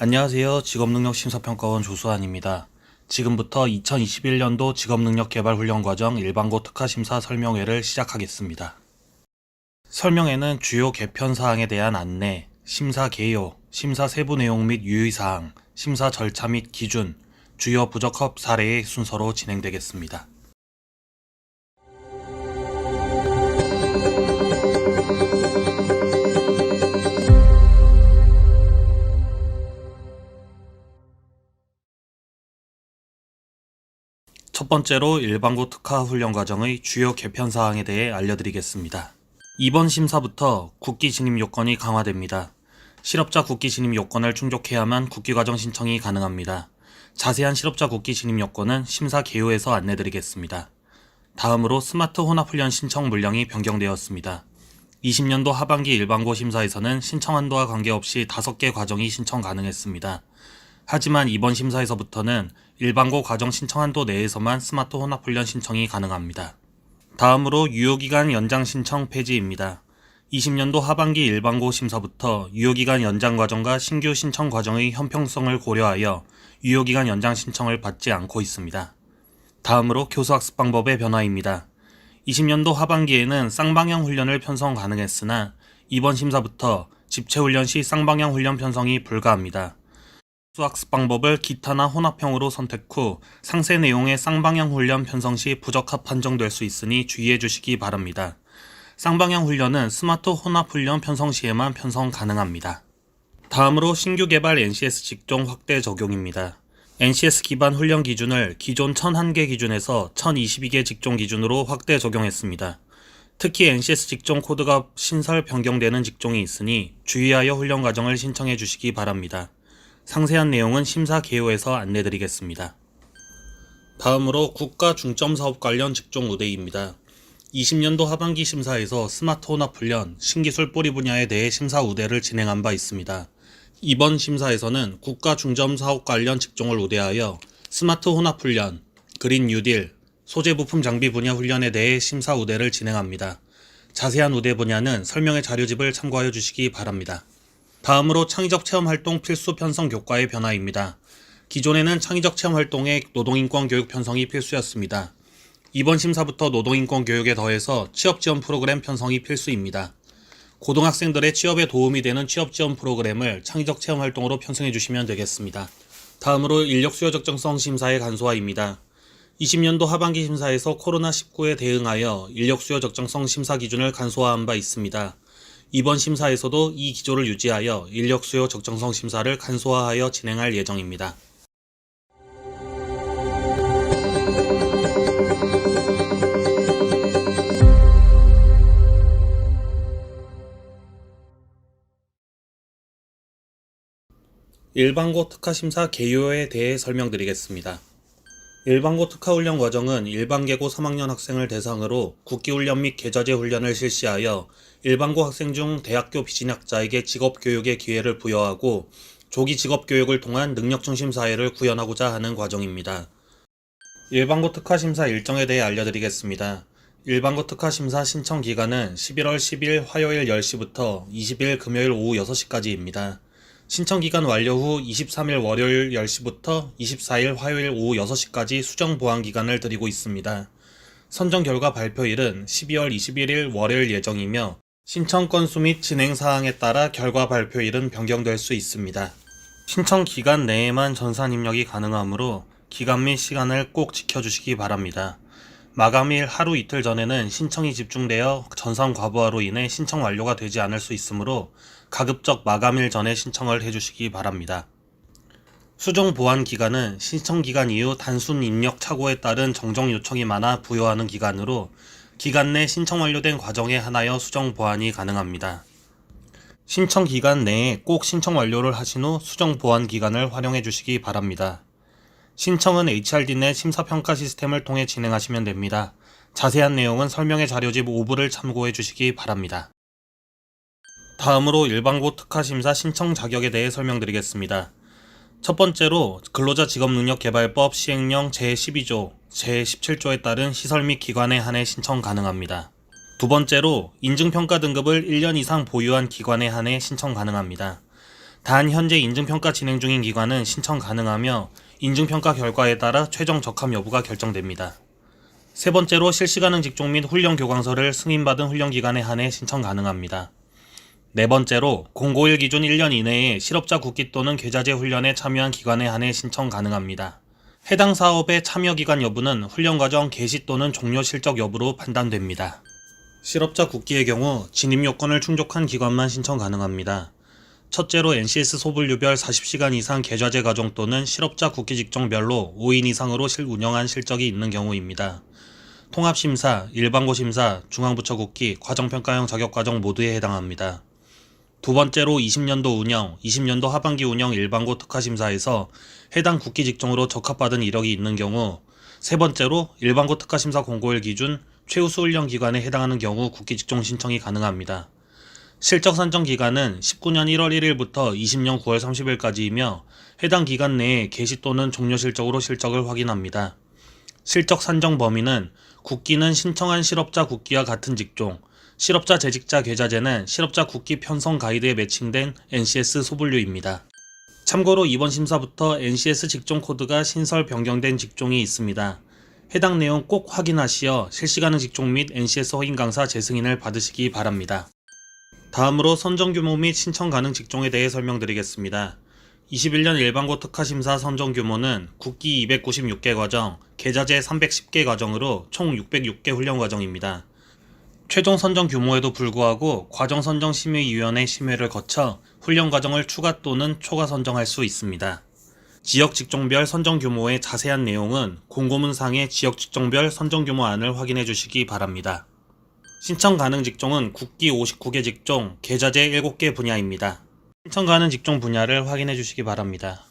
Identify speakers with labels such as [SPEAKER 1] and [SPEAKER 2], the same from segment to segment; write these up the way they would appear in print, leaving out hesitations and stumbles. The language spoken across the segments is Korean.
[SPEAKER 1] 안녕하세요. 직업능력심사평가원 조수환입니다. 지금부터 2021년도 직업능력개발훈련과정 일반고 특화심사 설명회를 시작하겠습니다. 설명회는 주요 개편사항에 대한 안내, 심사 개요, 심사 세부 내용 및 유의사항, 심사 절차 및 기준, 주요 부적합 사례의 순서로 진행되겠습니다. 첫 번째로 일반고 특화훈련 과정의 주요 개편 사항에 대해 알려드리겠습니다. 이번 심사부터 국기 진입 요건이 강화됩니다. 실업자 국기 진입 요건을 충족해야만 국기과정 신청이 가능합니다. 자세한 실업자 국기 진입 요건은 심사 개요에서 안내드리겠습니다. 다음으로 스마트 혼합훈련 신청 물량이 변경되었습니다. 20년도 하반기 일반고 심사에서는 신청 한도와 관계없이 5개 과정이 신청 가능했습니다. 하지만 이번 심사에서부터는 일반고 과정 신청 한도 내에서만 스마트 혼합훈련 신청이 가능합니다. 다음으로 유효기간 연장 신청 폐지입니다. 20년도 하반기 일반고 심사부터 유효기간 연장 과정과 신규 신청 과정의 형평성을 고려하여 유효기간 연장 신청을 받지 않고 있습니다. 다음으로 교수학습 방법의 변화입니다. 20년도 하반기에는 쌍방향 훈련을 편성 가능했으나 이번 심사부터 집체훈련 시 쌍방향 훈련 편성이 불가합니다. 교수학습 방법을 기타나 혼합형으로 선택 후 상세 내용의 쌍방향 훈련 편성 시 부적합 판정될 수 있으니 주의해 주시기 바랍니다. 쌍방향 훈련은 스마트 혼합 훈련 편성 시에만 편성 가능합니다. 다음으로 신규 개발 NCS 직종 확대 적용입니다. NCS 기반 훈련 기준을 기존 1001개 기준에서 1022개 직종 기준으로 확대 적용했습니다. 특히 NCS 직종 코드가 신설 변경되는 직종이 있으니 주의하여 훈련 과정을 신청해 주시기 바랍니다. 상세한 내용은 심사 개요에서 안내드리겠습니다. 다음으로 국가 중점 사업 관련 직종 우대입니다. 20년도 하반기 심사에서 스마트 혼합 훈련, 신기술 뿌리 분야에 대해 심사 우대를 진행한 바 있습니다. 이번 심사에서는 국가 중점 사업 관련 직종을 우대하여 스마트 혼합 훈련, 그린 뉴딜, 소재 부품 장비 분야 훈련에 대해 심사 우대를 진행합니다. 자세한 우대 분야는 설명의 자료집을 참고하여 주시기 바랍니다. 다음으로 창의적 체험활동 필수 편성 교과의 변화입니다. 기존에는 창의적 체험활동에 노동인권 교육 편성이 필수였습니다. 이번 심사부터 노동인권 교육에 더해서 취업지원 프로그램 편성이 필수입니다. 고등학생들의 취업에 도움이 되는 취업지원 프로그램을 창의적 체험활동으로 편성해 주시면 되겠습니다. 다음으로 인력수요 적정성 심사의 간소화입니다. 20년도 하반기 심사에서 코로나19에 대응하여 인력수요 적정성 심사 기준을 간소화한 바 있습니다. 이번 심사에서도 이 기조를 유지하여 인력수요 적정성 심사를 간소화하여 진행할 예정입니다. 일반고 특화심사 개요에 대해 설명드리겠습니다. 일반고 특화훈련 과정은 일반계고 3학년 학생을 대상으로 국기훈련 및 계좌제 훈련을 실시하여 일반고 학생 중 대학교 비진학자에게 직업교육의 기회를 부여하고 조기 직업교육을 통한 능력중심 사회를 구현하고자 하는 과정입니다. 일반고 특화심사 일정에 대해 알려드리겠습니다. 일반고 특화심사 신청 기간은 11월 10일 화요일 10시부터 20일 금요일 오후 6시까지입니다. 신청기간 완료 후 23일 월요일 10시부터 24일 화요일 오후 6시까지 수정 보완 기간을 드리고 있습니다. 선정 결과 발표일은 12월 21일 월요일 예정이며 신청 건수 및 진행 사항에 따라 결과 발표일은 변경될 수 있습니다. 신청 기간 내에만 전산 입력이 가능하므로 기간 및 시간을 꼭 지켜주시기 바랍니다. 마감일 하루 이틀 전에는 신청이 집중되어 전산 과부하로 인해 신청 완료가 되지 않을 수 있으므로 가급적 마감일 전에 신청을 해주시기 바랍니다. 수정 보완 기간은 신청 기간 이후 단순 입력 착오에 따른 정정 요청이 많아 부여하는 기간으로 기간 내 신청 완료된 과정에 한하여 수정 보완이 가능합니다. 신청 기간 내에 꼭 신청 완료를 하신 후 수정 보완 기간을 활용해 주시기 바랍니다. 신청은 HRD 내 심사평가 시스템을 통해 진행하시면 됩니다. 자세한 내용은 설명의 자료집 5부를 참고해 주시기 바랍니다. 다음으로 일반고 특화심사 신청 자격에 대해 설명드리겠습니다. 첫 번째로 근로자 직업능력개발법 시행령 제12조, 제17조에 따른 시설 및 기관에 한해 신청 가능합니다. 두 번째로 인증평가 등급을 1년 이상 보유한 기관에 한해 신청 가능합니다. 단 현재 인증평가 진행 중인 기관은 신청 가능하며 인증평가 결과에 따라 최종 적합 여부가 결정됩니다. 세 번째로 실시가능 직종 및 훈련 교과서를 승인받은 훈련기간에 한해 신청 가능합니다. 네 번째로 051 기준 1년 이내에 실업자 국기 또는 계좌제 훈련에 참여한 기관에 한해 신청 가능합니다. 해당 사업의 참여 기간 여부는 훈련과정 개시 또는 종료 실적 여부로 판단됩니다. 실업자 국기의 경우 진입 요건을 충족한 기관만 신청 가능합니다. 첫째로 NCS 소분류별 40시간 이상 계좌제 과정 또는 실업자 국기 직종별로 5인 이상으로 운영한 실적이 있는 경우입니다. 통합심사, 일반고심사, 중앙부처 국기, 과정평가형 자격과정 모두에 해당합니다. 두 번째로 20년도 운영, 20년도 하반기 운영 일반고 특화심사에서 해당 국기 직종으로 적합받은 이력이 있는 경우, 세 번째로 일반고 특화심사 051 기준 최우수 훈련기관에 해당하는 경우 국기 직종 신청이 가능합니다. 실적 산정 기간은 19년 1월 1일부터 20년 9월 30일까지이며 해당 기간 내에 개시 또는 종료 실적으로 실적을 확인합니다. 실적 산정 범위는 국기는 신청한 실업자 국기와 같은 직종, 실업자 재직자 계좌제는 실업자 국기 편성 가이드에 매칭된 NCS 소분류입니다. 참고로 이번 심사부터 NCS 직종 코드가 신설 변경된 직종이 있습니다. 해당 내용 꼭 확인하시어 실시가능 직종 및 NCS 확인 강사 재승인을 받으시기 바랍니다. 다음으로 선정 규모 및 신청 가능 직종에 대해 설명드리겠습니다. 21년 일반고 특화심사 선정 규모는 국기 296개 과정, 계좌제 310개 과정으로 총 606개 훈련 과정입니다. 최종 선정 규모에도 불구하고 과정선정심의위원회 심의를 거쳐 훈련 과정을 추가 또는 초과 선정할 수 있습니다. 지역 직종별 선정 규모의 자세한 내용은 공고문상의 지역 직종별 선정 규모안을 확인해 주시기 바랍니다. 신청 가능 직종은 국기 59개 직종, 계좌제 7개 분야입니다. 신청 가능 직종 분야를 확인해 주시기 바랍니다.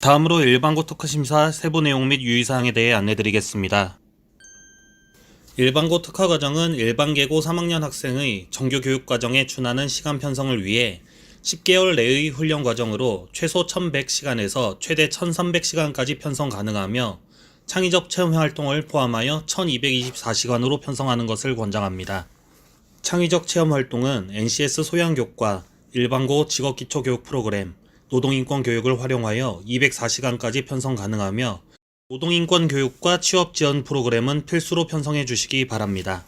[SPEAKER 1] 다음으로 일반고 특화심사 세부 내용 및 유의사항에 대해 안내드리겠습니다. 일반고 특화과정은 일반계고 3학년 학생의 정규교육과정에 준하는 시간 편성을 위해 10개월 내의 훈련 과정으로 최소 1100시간에서 최대 1300시간까지 편성 가능하며 창의적 체험 활동을 포함하여 1224시간으로 편성하는 것을 권장합니다. 창의적 체험 활동은 NCS 소양교과, 일반고 직업기초교육 프로그램, 노동인권 교육을 활용하여 204시간까지 편성 가능하며 노동인권 교육과 취업지원 프로그램은 필수로 편성해 주시기 바랍니다.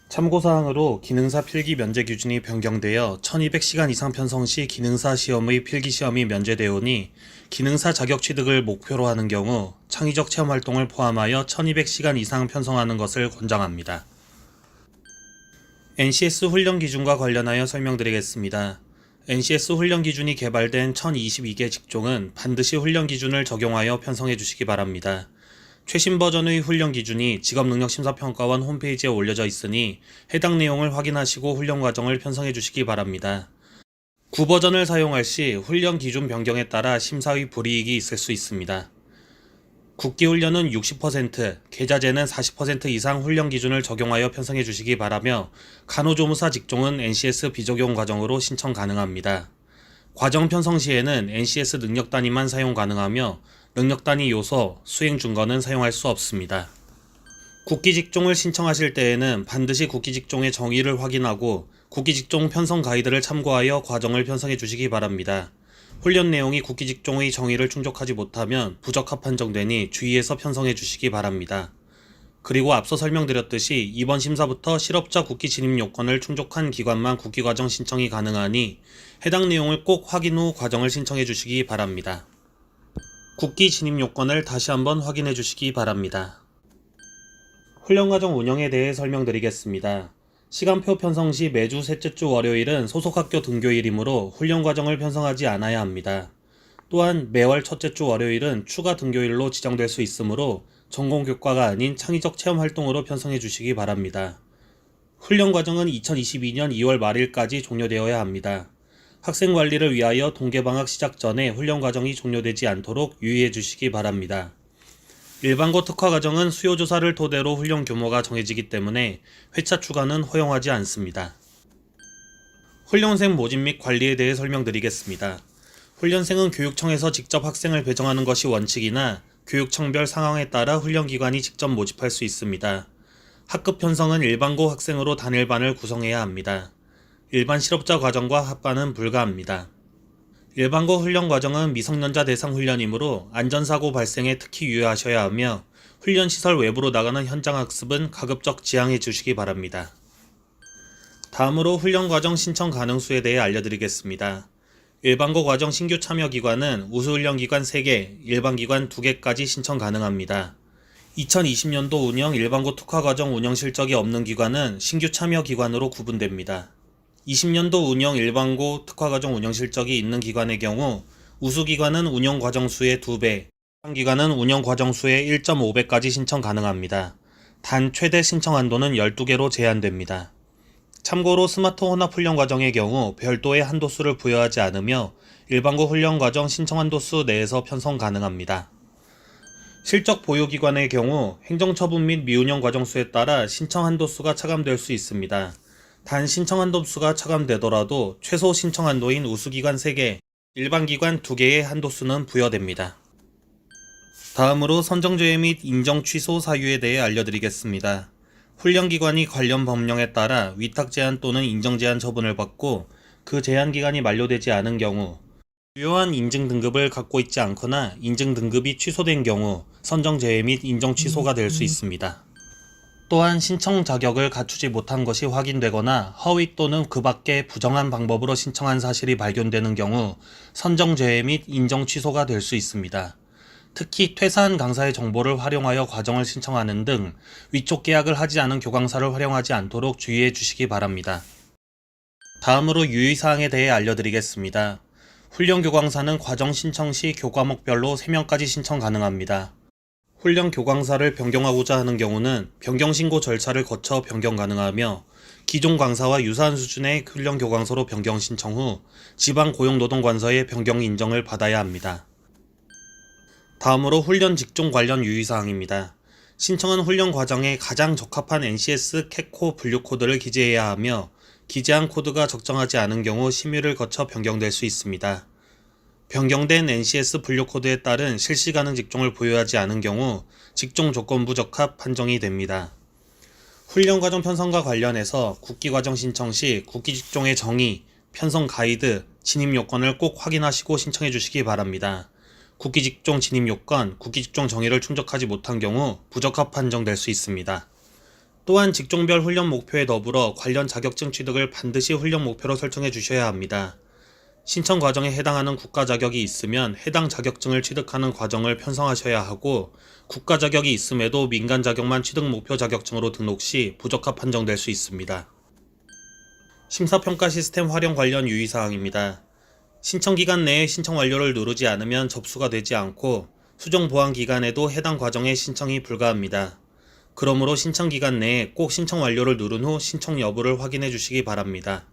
[SPEAKER 1] 참고사항으로 기능사 필기 면제 기준이 변경되어 1200시간 이상 편성 시 기능사 시험의 필기시험이 면제되오니 기능사 자격 취득을 목표로 하는 경우 창의적 체험 활동을 포함하여 1200시간 이상 편성하는 것을 권장합니다. NCS 훈련 기준과 관련하여 설명드리겠습니다. NCS 훈련 기준이 개발된 1022개 직종은 반드시 훈련 기준을 적용하여 편성해 주시기 바랍니다. 최신 버전의 훈련 기준이 직업능력심사평가원 홈페이지에 올려져 있으니 해당 내용을 확인하시고 훈련 과정을 편성해 주시기 바랍니다. 구버전을 사용할 시 훈련 기준 변경에 따라 심사의 불이익이 있을 수 있습니다. 국기훈련은 60%, 계좌제는 40% 이상 훈련 기준을 적용하여 편성해 주시기 바라며 간호조무사 직종은 NCS 비적용 과정으로 신청 가능합니다. 과정 편성 시에는 NCS 능력 단위만 사용 가능하며 능력 단위 요소, 수행 준거는 사용할 수 없습니다. 국기 직종을 신청하실 때에는 반드시 국기 직종의 정의를 확인하고 국기 직종 편성 가이드를 참고하여 과정을 편성해 주시기 바랍니다. 훈련 내용이 국기 직종의 정의를 충족하지 못하면 부적합 판정되니 주의해서 편성해 주시기 바랍니다. 그리고 앞서 설명드렸듯이 이번 심사부터 실업자 국기 진입 요건을 충족한 기관만 국기 과정 신청이 가능하니 해당 내용을 꼭 확인 후 과정을 신청해 주시기 바랍니다. 국기 진입 요건을 다시 한번 확인해 주시기 바랍니다. 훈련 과정 운영에 대해 설명드리겠습니다. 시간표 편성 시 매주 셋째 주 월요일은 소속학교 등교일이므로 훈련 과정을 편성하지 않아야 합니다. 또한 매월 첫째 주 월요일은 추가 등교일로 지정될 수 있으므로 전공교과가 아닌 창의적 체험 활동으로 편성해 주시기 바랍니다. 훈련 과정은 2022년 2월 말일까지 종료되어야 합니다. 학생 관리를 위하여 동계방학 시작 전에 훈련 과정이 종료되지 않도록 유의해 주시기 바랍니다. 일반고 특화 과정은 수요조사를 토대로 훈련 규모가 정해지기 때문에 회차 추가는 허용하지 않습니다. 훈련생 모집 및 관리에 대해 설명드리겠습니다. 훈련생은 교육청에서 직접 학생을 배정하는 것이 원칙이나 교육청별 상황에 따라 훈련기관이 직접 모집할 수 있습니다. 학급 편성은 일반고 학생으로 단일반을 구성해야 합니다. 일반 실업자 과정과 합반은 불가합니다. 일반고 훈련 과정은 미성년자 대상 훈련이므로 안전사고 발생에 특히 유의하셔야 하며 훈련시설 외부로 나가는 현장 학습은 가급적 지양해 주시기 바랍니다. 다음으로 훈련 과정 신청 가능수에 대해 알려드리겠습니다. 일반고 과정 신규 참여 기관은 우수훈련기관 3개, 일반기관 2개까지 신청 가능합니다. 2020년도 운영 일반고 특화과정 운영 실적이 없는 기관은 신규 참여 기관으로 구분됩니다. 20년도 운영 일반고 특화과정 운영 실적이 있는 기관의 경우 우수기관은 운영 과정수의 2배, 기관은 운영 과정수의 1.5배까지 신청 가능합니다. 단 최대 신청 한도는 12개로 제한됩니다. 참고로 스마트 혼합 훈련 과정의 경우 별도의 한도수를 부여하지 않으며 일반고 훈련 과정 신청 한도수 내에서 편성 가능합니다. 실적 보유기관의 경우 행정처분 및 미운영 과정수에 따라 신청 한도수가 차감될 수 있습니다. 단 신청 한도수가 차감되더라도 최소 신청 한도인 우수기관 3개, 일반기관 2개의 한도수는 부여됩니다. 다음으로 선정제외 및 인정 취소 사유에 대해 알려드리겠습니다. 훈련기관이 관련 법령에 따라 위탁 제한 또는 인정 제한 처분을 받고 그 제한 기간이 만료되지 않은 경우, 유효한 인증 등급을 갖고 있지 않거나 인증 등급이 취소된 경우 선정 제외 및 인정 취소가 될 수 있습니다. 또한 신청 자격을 갖추지 못한 것이 확인되거나 허위 또는 그 밖의 부정한 방법으로 신청한 사실이 발견되는 경우 선정 제외 및 인정 취소가 될 수 있습니다. 특히 퇴사한 강사의 정보를 활용하여 과정을 신청하는 등 위촉 계약을 하지 않은 교강사를 활용하지 않도록 주의해 주시기 바랍니다. 다음으로 유의사항에 대해 알려드리겠습니다. 훈련 교강사는 과정 신청 시 교과목별로 3명까지 신청 가능합니다. 훈련 교강사를 변경하고자 하는 경우는 변경 신고 절차를 거쳐 변경 가능하며 기존 강사와 유사한 수준의 훈련 교강사로 변경 신청 후 지방 고용노동관서의 변경 인정을 받아야 합니다. 다음으로 훈련 직종 관련 유의사항입니다. 신청은 훈련 과정에 가장 적합한 NCS 캣코 분류 코드를 기재해야 하며 기재한 코드가 적정하지 않은 경우 심의를 거쳐 변경될 수 있습니다. 변경된 NCS 분류 코드에 따른 실시 가능 직종을 부여하지 않은 경우 직종 조건부 적합 판정이 됩니다. 훈련 과정 편성과 관련해서 국기 과정 신청 시 국기 직종의 정의, 편성 가이드, 진입 요건을 꼭 확인하시고 신청해 주시기 바랍니다. 국기 직종 진입 요건, 국기 직종 정의를 충족하지 못한 경우 부적합 판정될 수 있습니다. 또한 직종별 훈련 목표에 더불어 관련 자격증 취득을 반드시 훈련 목표로 설정해 주셔야 합니다. 신청 과정에 해당하는 국가 자격이 있으면 해당 자격증을 취득하는 과정을 편성하셔야 하고 국가 자격이 있음에도 민간 자격만 취득 목표 자격증으로 등록 시 부적합 판정될 수 있습니다. 심사평가 시스템 활용 관련 유의사항입니다. 신청 기간 내에 신청 완료를 누르지 않으면 접수가 되지 않고 수정 보완 기간에도 해당 과정에 신청이 불가합니다. 그러므로 신청 기간 내에 꼭 신청 완료를 누른 후 신청 여부를 확인해 주시기 바랍니다.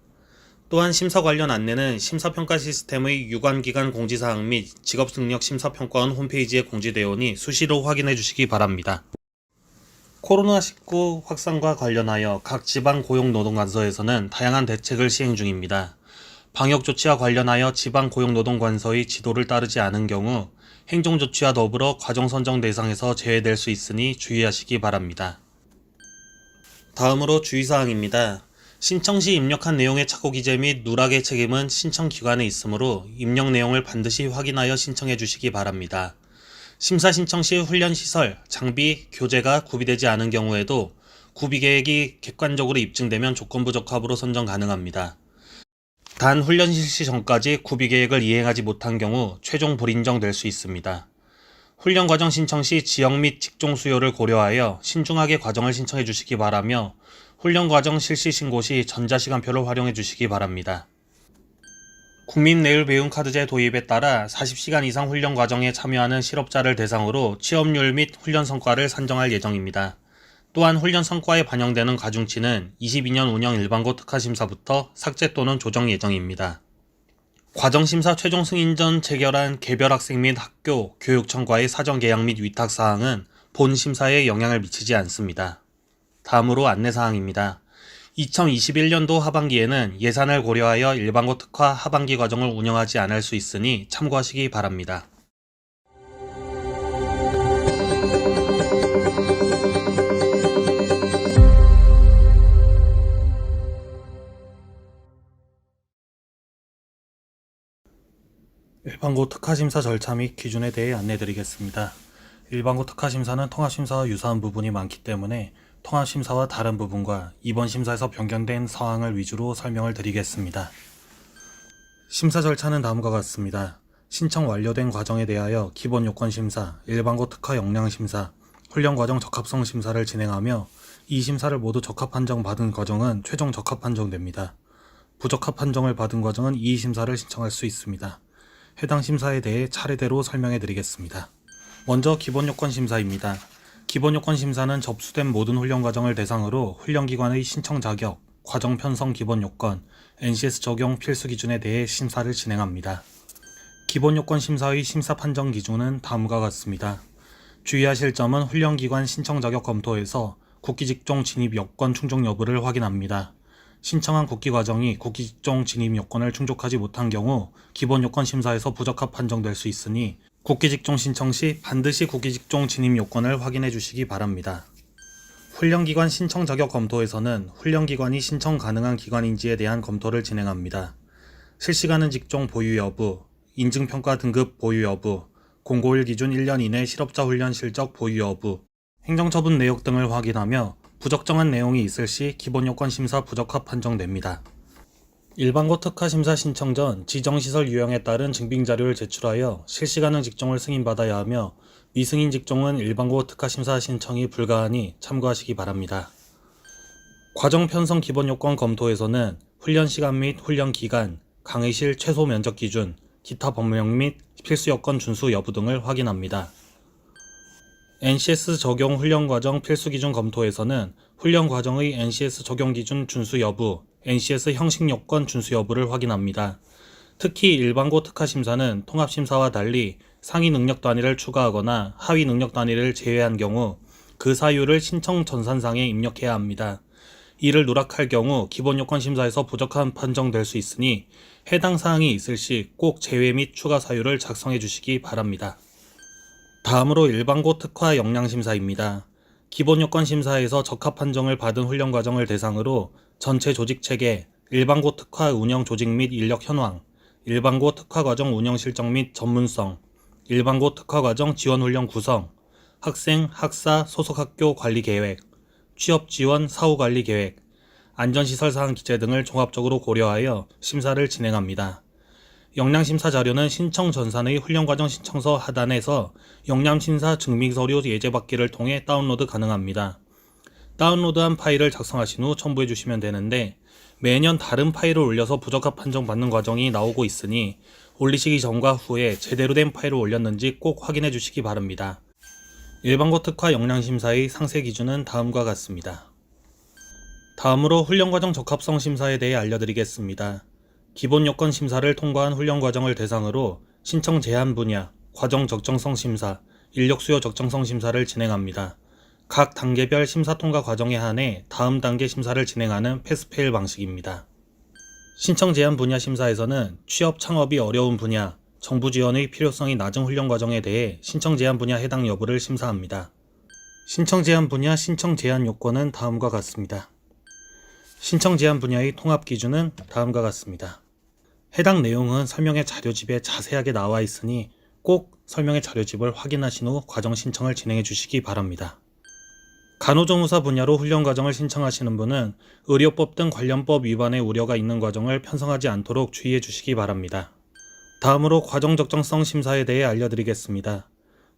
[SPEAKER 1] 또한 심사 관련 안내는 심사평가 시스템의 유관기관 공지사항 및 직업능력 심사평가원 홈페이지에 공지되오니 수시로 확인해 주시기 바랍니다. 코로나19 확산과 관련하여 각 지방 고용노동관서에서는 다양한 대책을 시행 중입니다. 방역조치와 관련하여 지방 고용노동관서의 지도를 따르지 않은 경우 행정조치와 더불어 과정선정 대상에서 제외될 수 있으니 주의하시기 바랍니다. 다음으로 주의사항입니다. 신청 시 입력한 내용의 착오 기재 및 누락의 책임은 신청 기관에 있으므로 입력 내용을 반드시 확인하여 신청해 주시기 바랍니다. 심사 신청 시 훈련시설, 장비, 교재가 구비되지 않은 경우에도 구비계획이 객관적으로 입증되면 조건부 적합으로 선정 가능합니다. 단 훈련 실시 전까지 구비계획을 이행하지 못한 경우 최종 불인정될 수 있습니다. 훈련 과정 신청 시 지역 및 직종 수요를 고려하여 신중하게 과정을 신청해 주시기 바라며 훈련 과정 실시 신고 시 전자시간표를 활용해 주시기 바랍니다. 국민내일배움카드제 도입에 따라 40시간 이상 훈련 과정에 참여하는 실업자를 대상으로 취업률 및 훈련 성과를 산정할 예정입니다. 또한 훈련 성과에 반영되는 가중치는 22년 운영 일반고 특화심사부터 삭제 또는 조정 예정입니다. 과정심사 최종 승인 전 체결한 개별 학생 및 학교, 교육청과의 사전 계약 및 위탁 사항은 본 심사에 영향을 미치지 않습니다. 다음으로 안내사항입니다. 2021년도 하반기에는 예산을 고려하여 일반고 특화 하반기 과정을 운영하지 않을 수 있으니 참고하시기 바랍니다. 일반고 특화심사 절차 및 기준에 대해 안내드리겠습니다. 일반고 특화심사는 통합심사와 유사한 부분이 많기 때문에 통합심사와 다른 부분과 이번 심사에서 변경된 사항을 위주로 설명을 드리겠습니다. 심사 절차는 다음과 같습니다. 신청 완료된 과정에 대하여 기본요건심사, 일반고 특화 역량심사, 훈련과정 적합성 심사를 진행하며 이 심사를 모두 적합 판정받은 과정은 최종 적합 판정됩니다. 부적합 판정을 받은 과정은 이 심사를 신청할 수 있습니다. 해당 심사에 대해 차례대로 설명해 드리겠습니다. 먼저 기본요건심사입니다. 기본요건심사는 접수된 모든 훈련과정을 대상으로 훈련기관의 신청 자격, 과정 편성 기본요건, NCS 적용 필수 기준에 대해 심사를 진행합니다. 기본요건심사의 심사 판정 기준은 다음과 같습니다. 주의하실 점은 훈련기관 신청 자격 검토에서 국기직종 진입 여건 충족 여부를 확인합니다. 신청한 국기과정이 국기직종 진입 요건을 충족하지 못한 경우 기본요건 심사에서 부적합 판정될 수 있으니 국기직종 신청 시 반드시 국기직종 진입 요건을 확인해 주시기 바랍니다. 훈련기관 신청 자격 검토에서는 훈련기관이 신청 가능한 기관인지에 대한 검토를 진행합니다. 실시가능 직종 보유 여부, 인증평가 등급 보유 여부, 공고일 기준 1년 이내 실업자 훈련 실적 보유 여부, 행정처분 내역 등을 확인하며 부적정한 내용이 있을 시 기본요건 심사 부적합 판정됩니다. 일반고 특화 심사 신청 전 지정시설 유형에 따른 증빙자료를 제출하여 실시가능 직종을 승인받아야 하며 미승인 직종은 일반고 특화 심사 신청이 불가하니 참고하시기 바랍니다. 과정 편성 기본요건 검토에서는 훈련 시간 및 훈련 기간, 강의실 최소 면적 기준, 기타 법령 및 필수 여건 준수 여부 등을 확인합니다. NCS 적용 훈련과정 필수기준 검토에서는 훈련과정의 NCS 적용 기준 준수 여부, NCS 형식 요건 준수 여부를 확인합니다. 특히 일반고 특화심사는 통합심사와 달리 상위 능력 단위를 추가하거나 하위 능력 단위를 제외한 경우 그 사유를 신청 전산상에 입력해야 합니다. 이를 누락할 경우 기본요건 심사에서 부적합 판정될 수 있으니 해당 사항이 있을 시 꼭 제외 및 추가 사유를 작성해 주시기 바랍니다. 다음으로 일반고 특화 역량심사입니다. 기본요건 심사에서 적합 판정을 받은 훈련과정을 대상으로 전체 조직체계, 일반고 특화 운영 조직 및 인력 현황, 일반고 특화과정 운영 실적 및 전문성, 일반고 특화과정 지원훈련 구성, 학생, 학사, 소속학교 관리계획, 취업지원 사후관리계획, 안전시설사항 기재 등을 종합적으로 고려하여 심사를 진행합니다. 역량심사 자료는 신청 전산의 훈련과정 신청서 하단에서 역량심사 증빙서류 예제받기를 통해 다운로드 가능합니다. 다운로드한 파일을 작성하신 후 첨부해 주시면 되는데 매년 다른 파일을 올려서 부적합 판정받는 과정이 나오고 있으니 올리시기 전과 후에 제대로 된 파일을 올렸는지 꼭 확인해 주시기 바랍니다. 일반고 특화 역량심사의 상세 기준은 다음과 같습니다. 다음으로 훈련과정 적합성 심사에 대해 알려드리겠습니다. 기본요건 심사를 통과한 훈련과정을 대상으로 신청 제한 분야, 과정 적정성 심사, 인력 수요 적정성 심사를 진행합니다. 각 단계별 심사 통과 과정에 한해 다음 단계 심사를 진행하는 패스페일 방식입니다. 신청 제한 분야 심사에서는 취업 창업이 어려운 분야, 정부 지원의 필요성이 낮은 훈련과정에 대해 신청 제한 분야 해당 여부를 심사합니다. 신청 제한 분야 신청 제한 요건은 다음과 같습니다. 신청 제한 분야의 통합 기준은 다음과 같습니다. 해당 내용은 설명의 자료집에 자세하게 나와 있으니 꼭 설명의 자료집을 확인하신 후 과정 신청을 진행해 주시기 바랍니다. 간호조무사 분야로 훈련과정을 신청하시는 분은 의료법 등 관련법 위반의 우려가 있는 과정을 편성하지 않도록 주의해 주시기 바랍니다. 다음으로 과정 적정성 심사에 대해 알려드리겠습니다.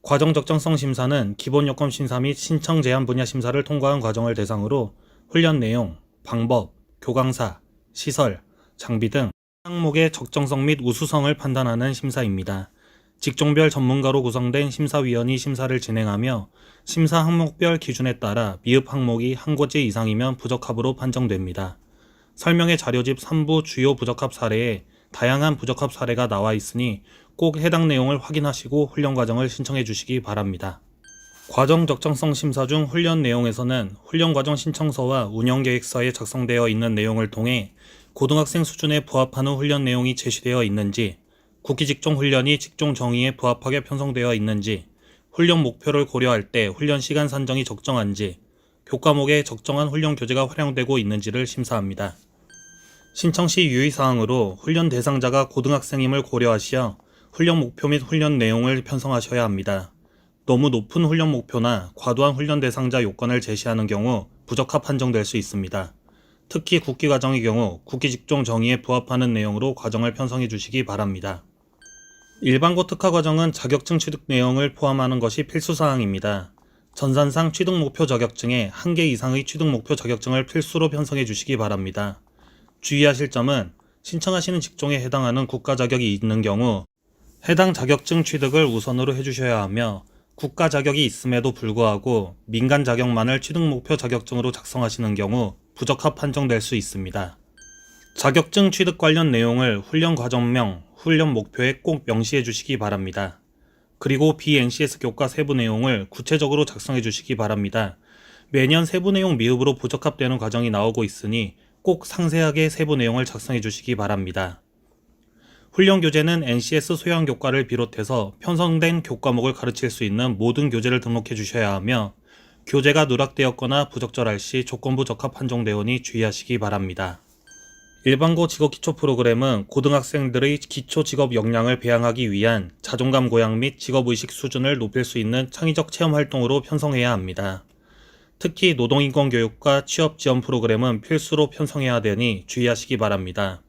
[SPEAKER 1] 과정 적정성 심사는 기본요건 심사 및 신청 제한 분야 심사를 통과한 과정을 대상으로 훈련 내용, 방법, 교강사, 시설, 장비 등 항목의 적정성 및 우수성을 판단하는 심사입니다. 직종별 전문가로 구성된 심사위원이 심사를 진행하며 심사 항목별 기준에 따라 미흡 항목이 한 고지 이상이면 부적합으로 판정됩니다. 설명의 자료집 3부 주요 부적합 사례에 다양한 부적합 사례가 나와 있으니 꼭 해당 내용을 확인하시고 훈련 과정을 신청해 주시기 바랍니다. 과정 적정성 심사 중 훈련 내용에서는 훈련 과정 신청서와 운영계획서에 작성되어 있는 내용을 통해 고등학생 수준에 부합하는 훈련 내용이 제시되어 있는지, 국기 직종 훈련이 직종 정의에 부합하게 편성되어 있는지, 훈련 목표를 고려할 때 훈련 시간 산정이 적정한지, 교과목에 적정한 훈련 교재가 활용되고 있는지를 심사합니다. 신청 시 유의사항으로 훈련 대상자가 고등학생임을 고려하시어 훈련 목표 및 훈련 내용을 편성하셔야 합니다. 너무 높은 훈련 목표나 과도한 훈련 대상자 요건을 제시하는 경우 부적합 판정될 수 있습니다. 특히 국기 과정의 경우 국기 직종 정의에 부합하는 내용으로 과정을 편성해 주시기 바랍니다. 일반고 특화 과정은 자격증 취득 내용을 포함하는 것이 필수사항입니다. 전산상 취득 목표 자격증에 1개 이상의 취득 목표 자격증을 필수로 편성해 주시기 바랍니다. 주의하실 점은 신청하시는 직종에 해당하는 국가 자격이 있는 경우 해당 자격증 취득을 우선으로 해주셔야 하며, 국가 자격이 있음에도 불구하고 민간 자격만을 취득 목표 자격증으로 작성하시는 경우 부적합 판정될 수 있습니다. 자격증 취득 관련 내용을 훈련 과정명, 훈련 목표에 꼭 명시해 주시기 바랍니다. 그리고 BNCS 교과 세부 내용을 구체적으로 작성해 주시기 바랍니다. 매년 세부 내용 미흡으로 부적합되는 과정이 나오고 있으니 꼭 상세하게 세부 내용을 작성해 주시기 바랍니다. 훈련 교재는 NCS 소양 교과를 비롯해서 편성된 교과목을 가르칠 수 있는 모든 교재를 등록해 주셔야 하며, 교재가 누락되었거나 부적절할 시 조건부 적합 판정되오니 주의하시기 바랍니다. 일반고 직업기초 프로그램은 고등학생들의 기초 직업 역량을 배양하기 위한 자존감 고양 및 직업의식 수준을 높일 수 있는 창의적 체험 활동으로 편성해야 합니다. 특히 노동인권교육과 취업지원 프로그램은 필수로 편성해야 되니 주의하시기 바랍니다.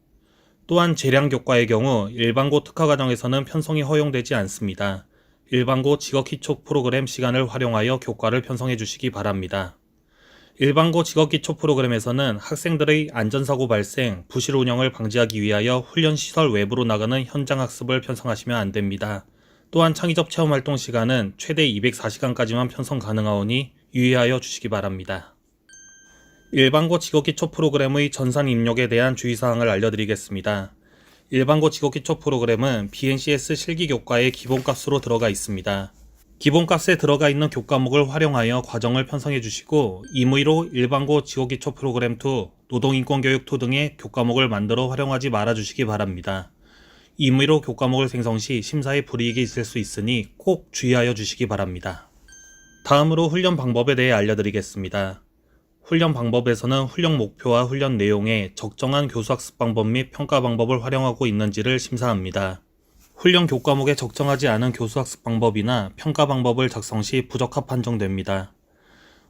[SPEAKER 1] 또한 재량교과의 경우 일반고 특화과정에서는 편성이 허용되지 않습니다. 일반고 직업기초 프로그램 시간을 활용하여 교과를 편성해 주시기 바랍니다. 일반고 직업기초 프로그램에서는 학생들의 안전사고 발생, 부실 운영을 방지하기 위하여 훈련시설 외부로 나가는 현장학습을 편성하시면 안됩니다. 또한 창의적 체험활동 시간은 최대 204시간까지만 편성 가능하오니 유의하여 주시기 바랍니다. 일반고 직업기초 프로그램의 전산 입력에 대한 주의사항을 알려드리겠습니다. 일반고 직업기초 프로그램은 BNCS 실기교과의 기본값으로 들어가 있습니다. 기본값에 들어가 있는 교과목을 활용하여 과정을 편성해 주시고, 임의로 일반고 직업기초 프로그램 2, 노동인권교육 2 등의 교과목을 만들어 활용하지 말아 주시기 바랍니다. 임의로 교과목을 생성 시 심사에 불이익이 있을 수 있으니 꼭 주의하여 주시기 바랍니다. 다음으로 훈련 방법에 대해 알려드리겠습니다. 훈련 방법에서는 훈련 목표와 훈련 내용에 적정한 교수학습 방법 및 평가 방법을 활용하고 있는지를 심사합니다. 훈련 교과목에 적정하지 않은 교수학습 방법이나 평가 방법을 작성 시 부적합 판정됩니다.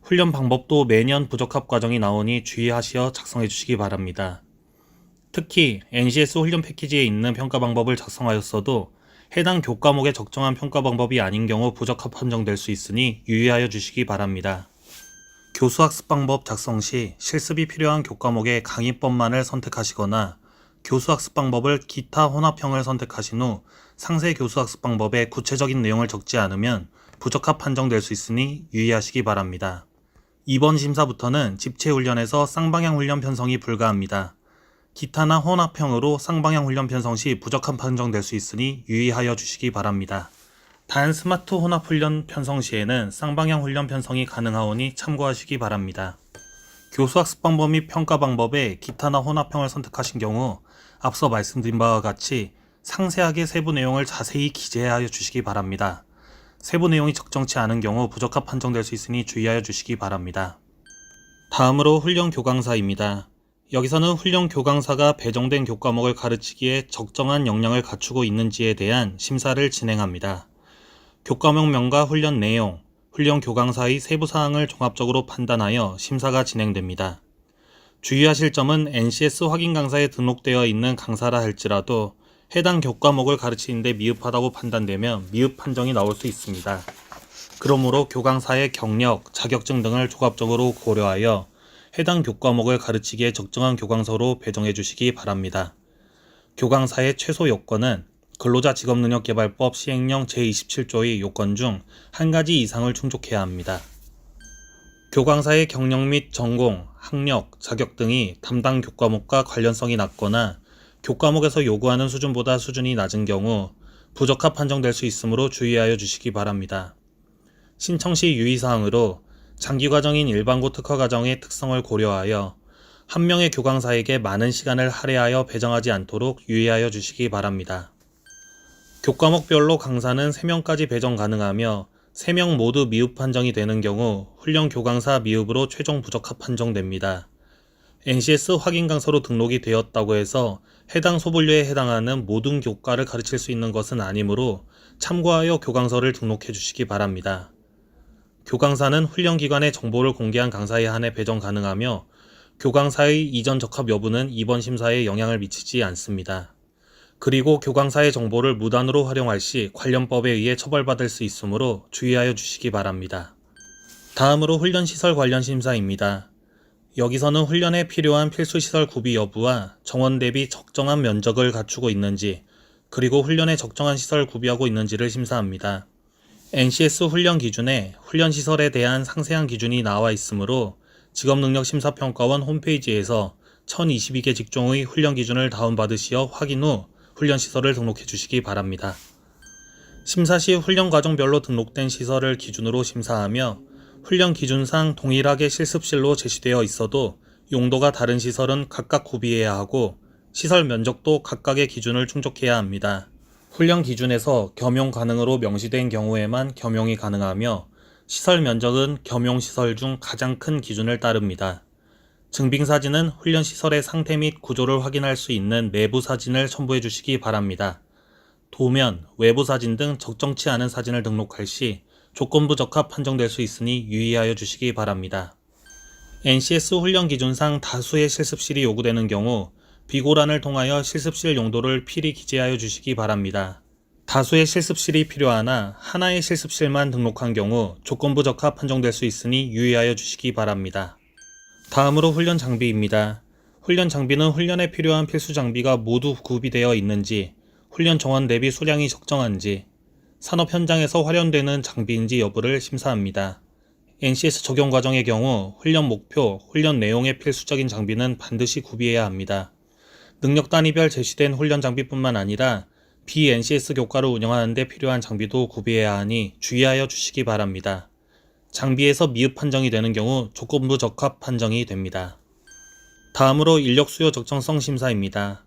[SPEAKER 1] 훈련 방법도 매년 부적합 과정이 나오니 주의하시어 작성해 주시기 바랍니다. 특히 NCS 훈련 패키지에 있는 평가 방법을 작성하였어도 해당 교과목에 적정한 평가 방법이 아닌 경우 부적합 판정될 수 있으니 유의하여 주시기 바랍니다. 교수학습 방법 작성 시 실습이 필요한 교과목의 강의법만을 선택하시거나 교수학습 방법을 기타 혼합형을 선택하신 후 상세 교수학습 방법에 구체적인 내용을 적지 않으면 부적합 판정될 수 있으니 유의하시기 바랍니다. 이번 심사부터는 집체훈련에서 쌍방향 훈련 편성이 불가합니다. 기타나 혼합형으로 쌍방향 훈련 편성 시 부적합 판정될 수 있으니 유의하여 주시기 바랍니다. 단 스마트 혼합 훈련 편성 시에는 쌍방향 훈련 편성이 가능하오니 참고하시기 바랍니다. 교수학습 방법 및 평가 방법에 기타나 혼합형을 선택하신 경우 앞서 말씀드린 바와 같이 상세하게 세부 내용을 자세히 기재하여 주시기 바랍니다. 세부 내용이 적정치 않은 경우 부적합 판정될 수 있으니 주의하여 주시기 바랍니다. 다음으로 훈련 교강사입니다. 여기서는 훈련 교강사가 배정된 교과목을 가르치기에 적정한 역량을 갖추고 있는지에 대한 심사를 진행합니다. 교과목명과 훈련 내용, 훈련 교강사의 세부 사항을 종합적으로 판단하여 심사가 진행됩니다. 주의하실 점은 NCS 확인 강사에 등록되어 있는 강사라 할지라도 해당 교과목을 가르치는데 미흡하다고 판단되면 미흡 판정이 나올 수 있습니다. 그러므로 교강사의 경력, 자격증 등을 종합적으로 고려하여 해당 교과목을 가르치기에 적정한 교강서로 배정해 주시기 바랍니다. 교강사의 최소 요건은 근로자 직업능력개발법 시행령 제27조의 요건 중 한 가지 이상을 충족해야 합니다. 교강사의 경력 및 전공, 학력, 자격 등이 담당 교과목과 관련성이 낮거나 교과목에서 요구하는 수준보다 수준이 낮은 경우 부적합 판정될 수 있으므로 주의하여 주시기 바랍니다. 신청 시 유의사항으로 장기과정인 일반고 특화과정의 특성을 고려하여 한 명의 교강사에게 많은 시간을 할애하여 배정하지 않도록 유의하여 주시기 바랍니다. 교과목별로 강사는 3명까지 배정 가능하며 3명 모두 미흡 판정이 되는 경우 훈련 교강사 미흡으로 최종 부적합 판정됩니다. NCS 확인 강사로 등록이 되었다고 해서 해당 소분류에 해당하는 모든 교과를 가르칠 수 있는 것은 아니므로 참고하여 교강서를 등록해 주시기 바랍니다. 교강사는 훈련기관의 정보를 공개한 강사에 한해 배정 가능하며 교강사의 이전 적합 여부는 이번 심사에 영향을 미치지 않습니다. 그리고 교강사의 정보를 무단으로 활용할 시 관련법에 의해 처벌받을 수 있으므로 주의하여 주시기 바랍니다. 다음으로 훈련시설 관련 심사입니다. 여기서는 훈련에 필요한 필수시설 구비 여부와 정원 대비 적정한 면적을 갖추고 있는지, 그리고 훈련에 적정한 시설 구비하고 있는지를 심사합니다. NCS 훈련 기준에 훈련시설에 대한 상세한 기준이 나와 있으므로 직업능력심사평가원 홈페이지에서 1022개 직종의 훈련 기준을 다운받으시어 확인 후 훈련시설을 등록해 주시기 바랍니다. 심사 시 훈련 과정별로 등록된 시설을 기준으로 심사하며 훈련 기준상 동일하게 실습실로 제시되어 있어도 용도가 다른 시설은 각각 구비해야 하고 시설 면적도 각각의 기준을 충족해야 합니다. 훈련 기준에서 겸용 가능으로 명시된 경우에만 겸용이 가능하며 시설 면적은 겸용시설 중 가장 큰 기준을 따릅니다. 증빙사진은 훈련시설의 상태 및 구조를 확인할 수 있는 내부 사진을 첨부해 주시기 바랍니다. 도면, 외부 사진 등 적정치 않은 사진을 등록할 시 조건부 적합 판정될 수 있으니 유의하여 주시기 바랍니다. NCS 훈련 기준상 다수의 실습실이 요구되는 경우 비고란을 통하여 실습실 용도를 필히 기재하여 주시기 바랍니다. 다수의 실습실이 필요하나 하나의 실습실만 등록한 경우 조건부 적합 판정될 수 있으니 유의하여 주시기 바랍니다. 다음으로 훈련 장비입니다. 훈련 장비는 훈련에 필요한 필수 장비가 모두 구비되어 있는지, 훈련 정원 대비 수량이 적정한지, 산업 현장에서 활용되는 장비인지 여부를 심사합니다. NCS 적용 과정의 경우 훈련 목표, 훈련 내용의 필수적인 장비는 반드시 구비해야 합니다. 능력 단위별 제시된 훈련 장비뿐만 아니라 BNCS 교과를 운영하는 데 필요한 장비도 구비해야 하니 주의하여 주시기 바랍니다. 장비에서 미흡 판정이 되는 경우 조건부 적합 판정이 됩니다. 다음으로 인력 수요 적정성 심사입니다.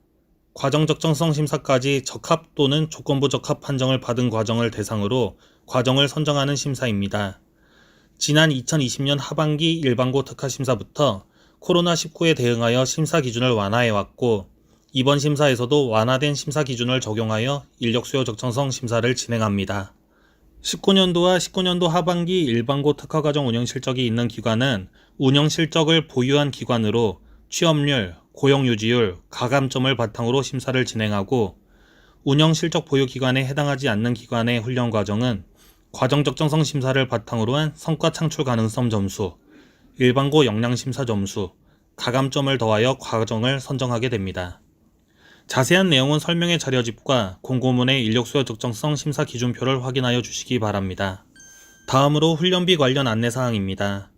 [SPEAKER 1] 과정 적정성 심사까지 적합 또는 조건부 적합 판정을 받은 과정을 대상으로 과정을 선정하는 심사입니다. 지난 2020년 하반기 일반고 특화 심사부터 코로나19에 대응하여 심사 기준을 완화해왔고 이번 심사에서도 완화된 심사 기준을 적용하여 인력 수요 적정성 심사를 진행합니다. 19년도와 19년도 하반기 일반고 특화과정 운영 실적이 있는 기관은 운영 실적을 보유한 기관으로 취업률, 고용 유지율, 가감점을 바탕으로 심사를 진행하고 운영 실적 보유 기관에 해당하지 않는 기관의 훈련 과정은 과정 적정성 심사를 바탕으로 한 성과 창출 가능성 점수, 일반고 역량 심사 점수, 가감점을 더하여 과정을 선정하게 됩니다. 자세한 내용은 설명의 자료집과 공고문의 인력 수요 적정성 심사 기준표를 확인하여 주시기 바랍니다. 다음으로 훈련비 관련 안내사항입니다.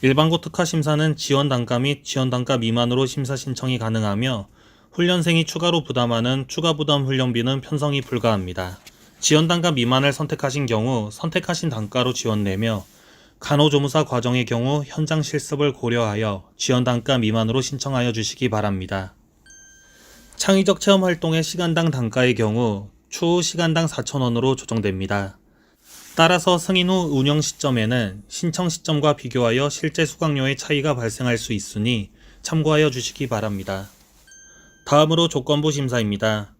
[SPEAKER 1] 일반고 특화 심사는 지원 단가 및 지원 단가 미만으로 심사 신청이 가능하며 훈련생이 추가로 부담하는 추가 부담 훈련비는 편성이 불가합니다. 지원 단가 미만을 선택하신 경우 선택하신 단가로 지원되며 간호조무사 과정의 경우 현장 실습을 고려하여 지원 단가 미만으로 신청하여 주시기 바랍니다. 창의적 체험 활동의 시간당 단가의 경우 추후 시간당 4,000원으로 조정됩니다. 따라서 승인 후 운영 시점에는 신청 시점과 비교하여 실제 수강료의 차이가 발생할 수 있으니 참고하여 주시기 바랍니다. 다음으로 조건부 심사입니다.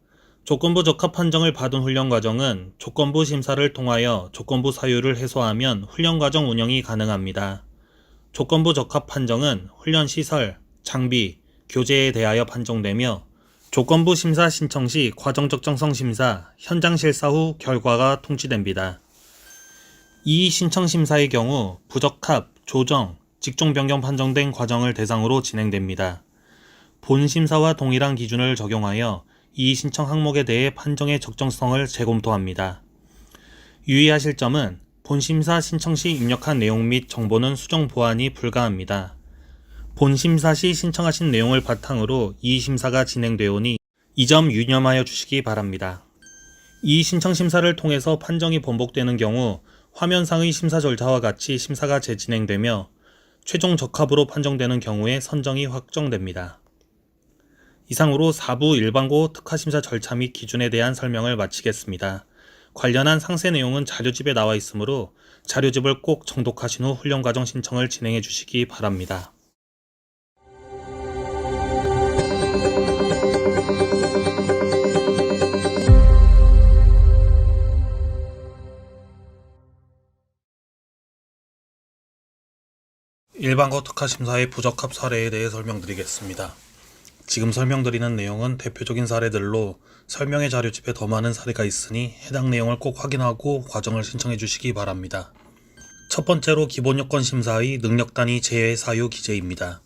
[SPEAKER 1] 조건부 적합 판정을 받은 훈련 과정은 조건부 심사를 통하여 조건부 사유를 해소하면 훈련 과정 운영이 가능합니다. 조건부 적합 판정은 훈련 시설, 장비, 교재에 대하여 판정되며 조건부 심사 신청 시 과정 적정성 심사, 현장 실사 후 결과가 통지됩니다. 이 신청 심사의 경우 부적합, 조정, 직종 변경 판정된 과정을 대상으로 진행됩니다. 본 심사와 동일한 기준을 적용하여 이 신청 항목에 대해 판정의 적정성을 재검토합니다. 유의하실 점은 본 심사 신청 시 입력한 내용 및 정보는 수정 보완이 불가합니다. 본 심사 시 신청하신 내용을 바탕으로 이 심사가 진행되오니 이 점 유념하여 주시기 바랍니다. 이 신청 심사를 통해서 판정이 번복되는 경우 화면상의 심사 절차와 같이 심사가 재진행되며 최종 적합으로 판정되는 경우에 선정이 확정됩니다. 이상으로 4부 일반고 특화심사 절차 및 기준에 대한 설명을 마치겠습니다. 관련한 상세 내용은 자료집에 나와 있으므로 자료집을 꼭 정독하신 후 훈련과정 신청을 진행해 주시기 바랍니다. 일반고 특화심사의 부적합 사례에 대해 설명드리겠습니다. 지금 설명드리는 내용은 대표적인 사례들로 설명의 자료집에 더 많은 사례가 있으니 해당 내용을 꼭 확인하고 과정을 신청해 주시기 바랍니다. 첫 번째로 기본요건 심사의 능력단위 제외 사유 기재입니다.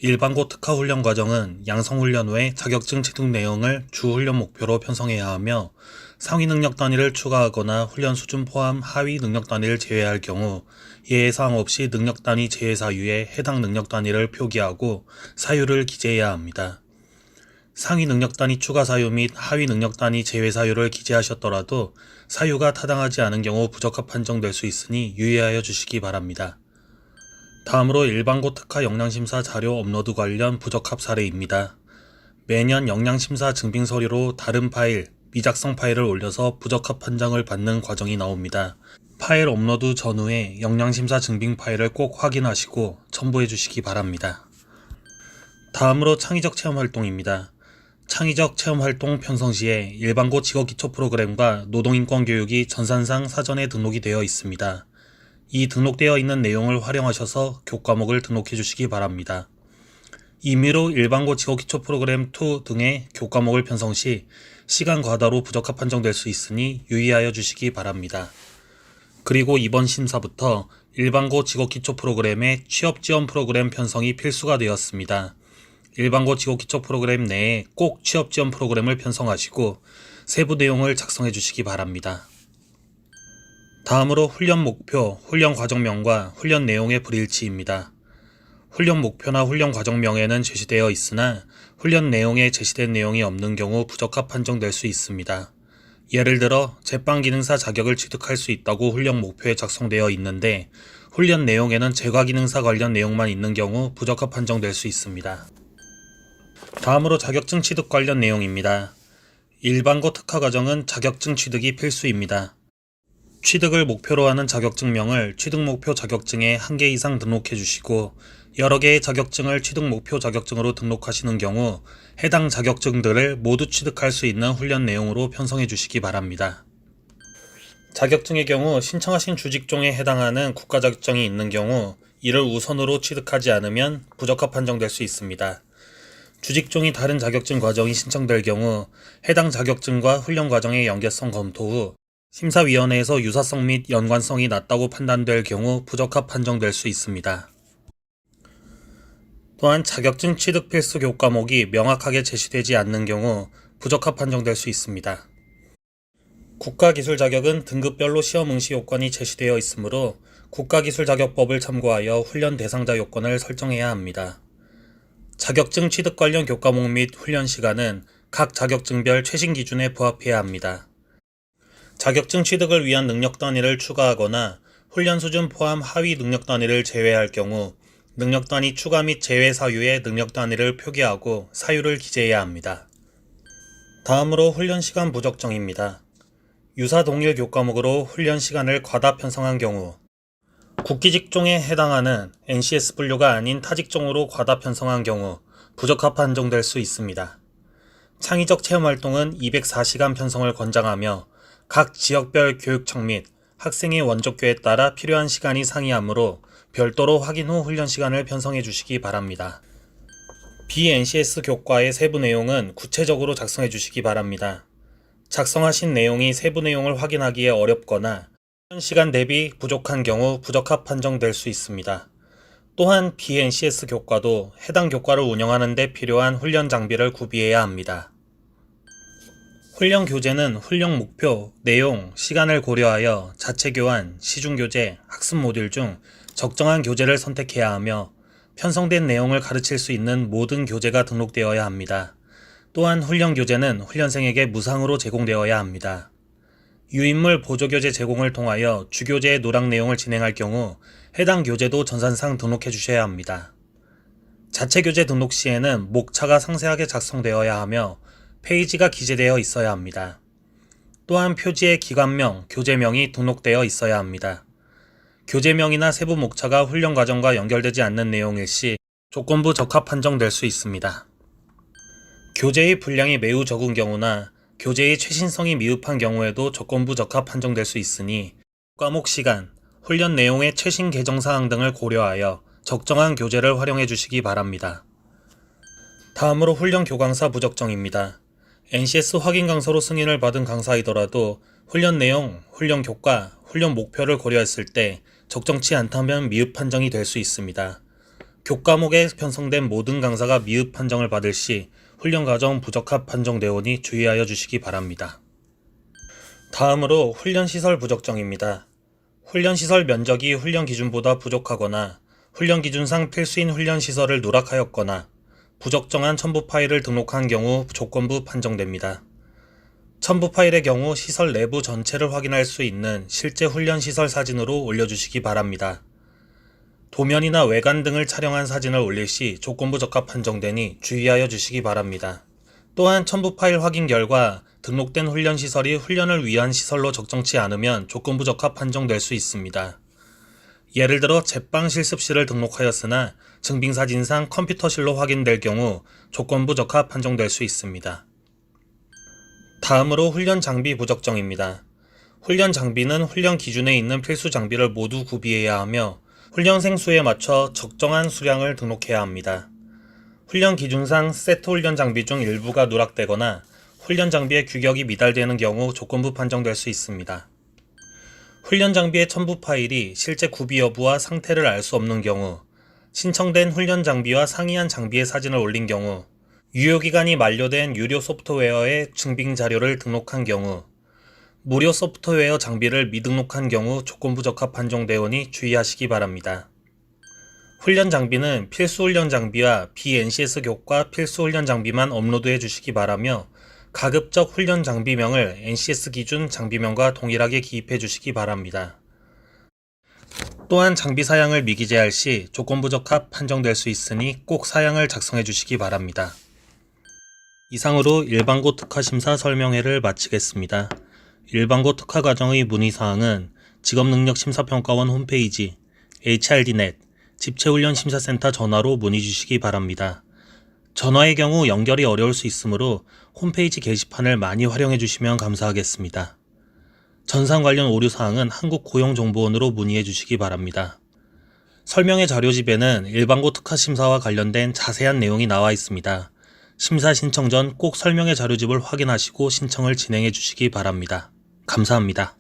[SPEAKER 1] 일반고 특화훈련 과정은 양성훈련 외 자격증 취득 내용을 주 훈련 목표로 편성해야 하며 상위 능력 단위를 추가하거나 훈련 수준 포함 하위 능력 단위를 제외할 경우 예외사항 없이 능력 단위 제외 사유에 해당 능력 단위를 표기하고 사유를 기재해야 합니다. 상위 능력 단위 추가 사유 및 하위 능력 단위 제외 사유를 기재하셨더라도 사유가 타당하지 않은 경우 부적합 판정될 수 있으니 유의하여 주시기 바랍니다. 다음으로 일반고 특화 역량심사 자료 업로드 관련 부적합 사례입니다. 매년 역량심사 증빙 서류로 다른 파일, 미작성 파일을 올려서 부적합 판정을 받는 과정이 나옵니다. 파일 업로드 전후에 역량심사 증빙 파일을 꼭 확인하시고 첨부해 주시기 바랍니다. 다음으로 창의적 체험활동입니다. 창의적 체험활동 편성 시에 일반고 직업기초 프로그램과 노동인권 교육이 전산상 사전에 등록이 되어 있습니다. 이 등록되어 있는 내용을 활용하셔서 교과목을 등록해 주시기 바랍니다. 임의로 일반고 직업기초 프로그램 2 등의 교과목을 편성 시 시간 과다로 부적합 판정될 수 있으니 유의하여 주시기 바랍니다. 그리고 이번 심사부터 일반고 직업기초 프로그램의 취업지원 프로그램 편성이 필수가 되었습니다. 일반고 직업기초 프로그램 내에 꼭 취업지원 프로그램을 편성하시고 세부 내용을 작성해 주시기 바랍니다. 다음으로 훈련 목표, 훈련 과정명과 훈련 내용의 불일치입니다. 훈련 목표나 훈련 과정명에는 제시되어 있으나 훈련 내용에 제시된 내용이 없는 경우 부적합 판정될 수 있습니다. 예를 들어 제빵기능사 자격을 취득할 수 있다고 훈련 목표에 작성되어 있는데 훈련 내용에는 제과기능사 관련 내용만 있는 경우 부적합 판정될 수 있습니다. 다음으로 자격증 취득 관련 내용입니다. 일반고 특화과정은 자격증 취득이 필수입니다. 취득을 목표로 하는 자격증명을 취득 목표 자격증에 1개 이상 등록해 주시고 여러 개의 자격증을 취득 목표 자격증으로 등록하시는 경우 해당 자격증들을 모두 취득할 수 있는 훈련 내용으로 편성해 주시기 바랍니다. 자격증의 경우 신청하신 주직종에 해당하는 국가 자격증이 있는 경우 이를 우선으로 취득하지 않으면 부적합 판정될 수 있습니다. 주직종이 다른 자격증 과정이 신청될 경우 해당 자격증과 훈련 과정의 연계성 검토 후 심사위원회에서 유사성 및 연관성이 낮다고 판단될 경우 부적합 판정될 수 있습니다. 또한 자격증 취득 필수 교과목이 명확하게 제시되지 않는 경우 부적합 판정될 수 있습니다. 국가기술 자격은 등급별로 시험 응시 요건이 제시되어 있으므로 국가기술자격법을 참고하여 훈련 대상자 요건을 설정해야 합니다. 자격증 취득 관련 교과목 및 훈련 시간은 각 자격증별 최신 기준에 부합해야 합니다. 자격증 취득을 위한 능력 단위를 추가하거나 훈련 수준 포함 하위 능력 단위를 제외할 경우 능력 단위 추가 및 제외 사유에 능력 단위를 표기하고 사유를 기재해야 합니다. 다음으로 훈련 시간 부적정입니다. 유사 동일 교과목으로 훈련 시간을 과다 편성한 경우 국기직종에 해당하는 NCS 분류가 아닌 타직종으로 과다 편성한 경우 부적합 판정될 수 있습니다. 창의적 체험활동은 204시간 편성을 권장하며 각 지역별 교육청 및 학생의 원족교에 따라 필요한 시간이 상이하므로 별도로 확인 후 훈련 시간을 편성해 주시기 바랍니다. BNCS 교과의 세부 내용은 구체적으로 작성해 주시기 바랍니다. 작성하신 내용이 세부 내용을 확인하기에 어렵거나 훈련 시간 대비 부족한 경우 부적합 판정될 수 있습니다. 또한 BNCS 교과도 해당 교과를 운영하는 데 필요한 훈련 장비를 구비해야 합니다. 훈련 교재는 훈련 목표, 내용, 시간을 고려하여 자체 교환, 시중 교재, 학습 모듈 중 적정한 교재를 선택해야 하며 편성된 내용을 가르칠 수 있는 모든 교재가 등록되어야 합니다. 또한 훈련 교재는 훈련생에게 무상으로 제공되어야 합니다. 유인물 보조교재 제공을 통하여 주교재의 누락 내용을 진행할 경우 해당 교재도 전산상 등록해 주셔야 합니다. 자체 교재 등록 시에는 목차가 상세하게 작성되어야 하며 페이지가 기재되어 있어야 합니다. 또한 표지의 기관명, 교재명이 등록되어 있어야 합니다. 교재명이나 세부 목차가 훈련 과정과 연결되지 않는 내용일 시 조건부 적합 판정될 수 있습니다. 교재의 분량이 매우 적은 경우나 교재의 최신성이 미흡한 경우에도 조건부 적합 판정될 수 있으니 과목 시간, 훈련 내용의 최신 개정 사항 등을 고려하여 적정한 교재를 활용해 주시기 바랍니다. 다음으로 훈련 교강사 부적정입니다. NCS 확인 강사로 승인을 받은 강사이더라도 훈련 내용, 훈련 교과, 훈련 목표를 고려했을 때 적정치 않다면 미흡 판정이 될 수 있습니다. 교과목에 편성된 모든 강사가 미흡 판정을 받을 시 훈련 과정 부적합 판정되오니 주의하여 주시기 바랍니다. 다음으로 훈련 시설 부적정입니다. 훈련 시설 면적이 훈련 기준보다 부족하거나 훈련 기준상 필수인 훈련 시설을 누락하였거나 부적정한 첨부 파일을 등록한 경우 조건부 판정됩니다. 첨부 파일의 경우 시설 내부 전체를 확인할 수 있는 실제 훈련 시설 사진으로 올려주시기 바랍니다. 도면이나 외관 등을 촬영한 사진을 올릴 시 조건부 적합 판정되니 주의하여 주시기 바랍니다. 또한 첨부 파일 확인 결과 등록된 훈련 시설이 훈련을 위한 시설로 적정치 않으면 조건부 적합 판정될 수 있습니다. 예를 들어 제빵 실습실을 등록하였으나 증빙사진상 컴퓨터실로 확인될 경우 조건부 적합 판정될 수 있습니다. 다음으로 훈련 장비 부적정입니다. 훈련 장비는 훈련 기준에 있는 필수 장비를 모두 구비해야 하며 훈련생 수에 맞춰 적정한 수량을 등록해야 합니다. 훈련 기준상 세트 훈련 장비 중 일부가 누락되거나 훈련 장비의 규격이 미달되는 경우 조건부 판정될 수 있습니다. 훈련 장비의 첨부 파일이 실제 구비 여부와 상태를 알 수 없는 경우, 신청된 훈련 장비와 상이한 장비의 사진을 올린 경우, 유효기간이 만료된 유료 소프트웨어의 증빙 자료를 등록한 경우, 무료 소프트웨어 장비를 미등록한 경우 조건부 적합 판정되오니 주의하시기 바랍니다. 훈련 장비는 필수 훈련 장비와 BNCS 교과 필수 훈련 장비만 업로드해 주시기 바라며 가급적 훈련 장비명을 NCS 기준 장비명과 동일하게 기입해 주시기 바랍니다. 또한 장비 사양을 미기재할 시 조건부 적합 판정될 수 있으니 꼭 사양을 작성해 주시기 바랍니다. 이상으로 일반고 특화심사 설명회를 마치겠습니다. 일반고 특화 과정의 문의사항은 직업능력심사평가원 홈페이지 HRDnet 집체훈련심사센터 전화로 문의 주시기 바랍니다. 전화의 경우 연결이 어려울 수 있으므로 홈페이지 게시판을 많이 활용해 주시면 감사하겠습니다. 전상 관련 오류사항은 한국고용정보원으로 문의해 주시기 바랍니다. 설명회 자료집에는 일반고 특화심사와 관련된 자세한 내용이 나와 있습니다. 심사 신청 전 꼭 설명회 자료집을 확인하시고 신청을 진행해 주시기 바랍니다. 감사합니다.